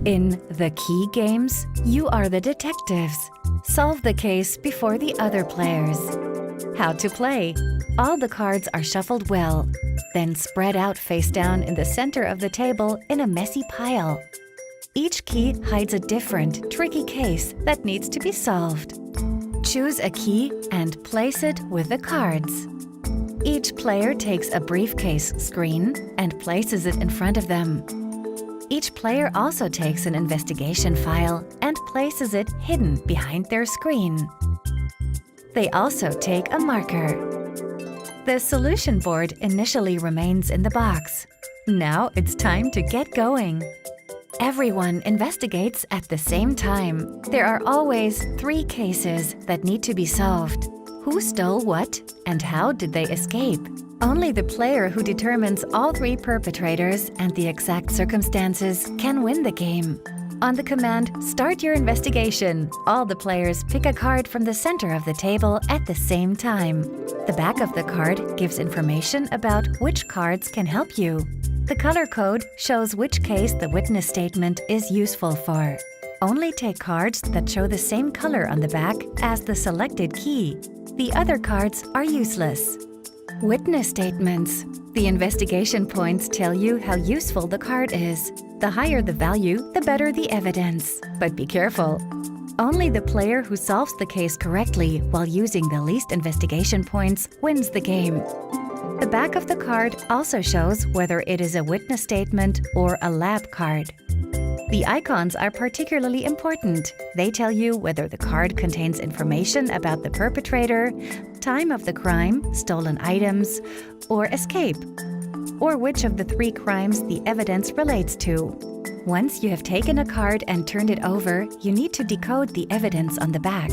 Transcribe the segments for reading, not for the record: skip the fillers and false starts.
In the key games, you are the detectives. Solve the case before the other players. How to play. All the cards are shuffled well, then spread out face down in the center of the table in a messy pile. Each key hides a different, tricky case that needs to be solved. Choose a key and place it with the cards. Each player takes a briefcase screen and places it in front of them. Each player also takes an investigation file and places it hidden behind their screen. They also take a marker. The solution board initially remains in the box. Now it's time to get going. Everyone investigates at the same time. There are always 3 cases that need to be solved. Who stole what and how did they escape? Only the player who determines all 3 perpetrators and the exact circumstances can win the game. On the command, "Start your investigation," all the players pick a card from the center of the table at the same time. The back of the card gives information about which cards can help you. The color code shows which case the witness statement is useful for. Only take cards that show the same color on the back as the selected key. The other cards are useless. Witness statements. The investigation points tell you how useful the card is. The higher the value, the better the evidence. But be careful. Only the player who solves the case correctly while using the least investigation points wins the game. The back of the card also shows whether it is a witness statement or a lab card. The icons are particularly important. They tell you whether the card contains information about the perpetrator, time of the crime, stolen items, or escape, or which of the 3 crimes the evidence relates to. Once you have taken a card and turned it over, you need to decode the evidence on the back.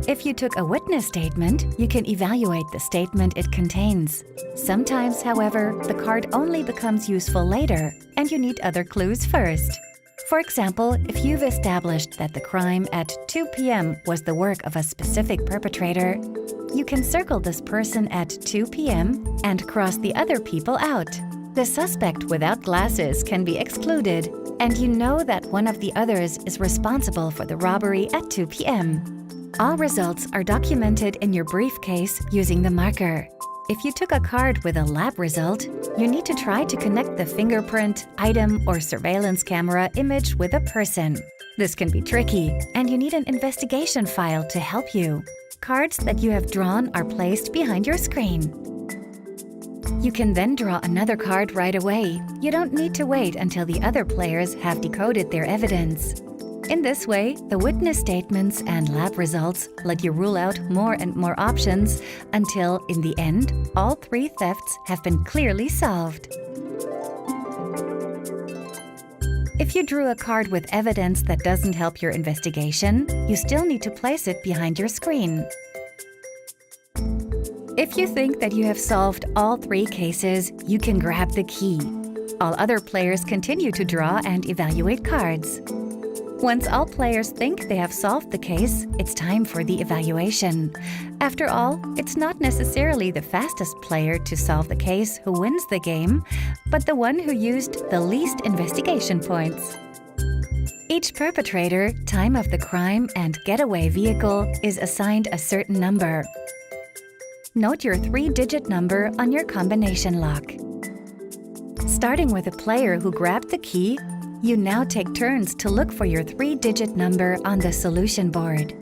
If you took a witness statement, you can evaluate the statement it contains. Sometimes, however, the card only becomes useful later, and you need other clues first. For example, if you've established that the crime at 2 p.m. was the work of a specific perpetrator, you can circle this person at 2 p.m. and cross the other people out. The suspect without glasses can be excluded, and you know that one of the others is responsible for the robbery at 2 p.m. All results are documented in your briefcase using the marker. If you took a card with a lab result, you need to try to connect the fingerprint, item, or surveillance camera image with a person. This can be tricky, and you need an investigation file to help you. Cards that you have drawn are placed behind your screen. You can then draw another card right away. You don't need to wait until the other players have decoded their evidence. In this way, the witness statements and lab results let you rule out more and more options until, in the end, all 3 thefts have been clearly solved. If you drew a card with evidence that doesn't help your investigation, you still need to place it behind your screen. If you think that you have solved all 3 cases, you can grab the key. All other players continue to draw and evaluate cards. Once all players think they have solved the case, it's time for the evaluation. After all, it's not necessarily the fastest player to solve the case who wins the game, but the one who used the least investigation points. Each perpetrator, time of the crime, and getaway vehicle is assigned a certain number. Note your 3-digit number on your combination lock. Starting with a player who grabbed the key, you now take turns to look for your 3-digit number on the solution board.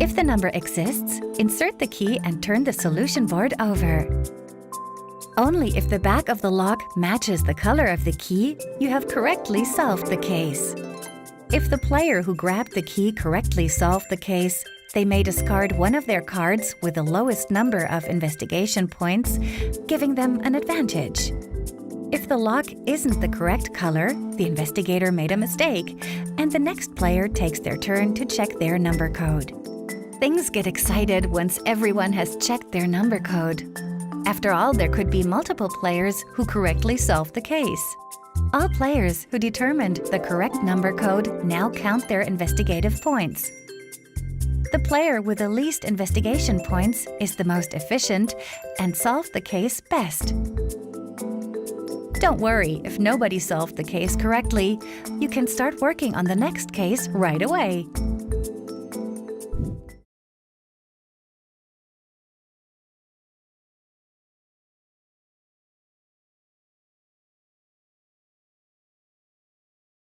If the number exists, insert the key and turn the solution board over. Only if the back of the lock matches the color of the key, you have correctly solved the case. If the player who grabbed the key correctly solved the case, they may discard one of their cards with the lowest number of investigation points, giving them an advantage. If the lock isn't the correct color, the investigator made a mistake, and the next player takes their turn to check their number code. Things get excited once everyone has checked their number code. After all, there could be multiple players who correctly solved the case. All players who determined the correct number code now count their investigative points. The player with the least investigation points is the most efficient and solved the case best. Don't worry if nobody solved the case correctly. You can start working on the next case right away.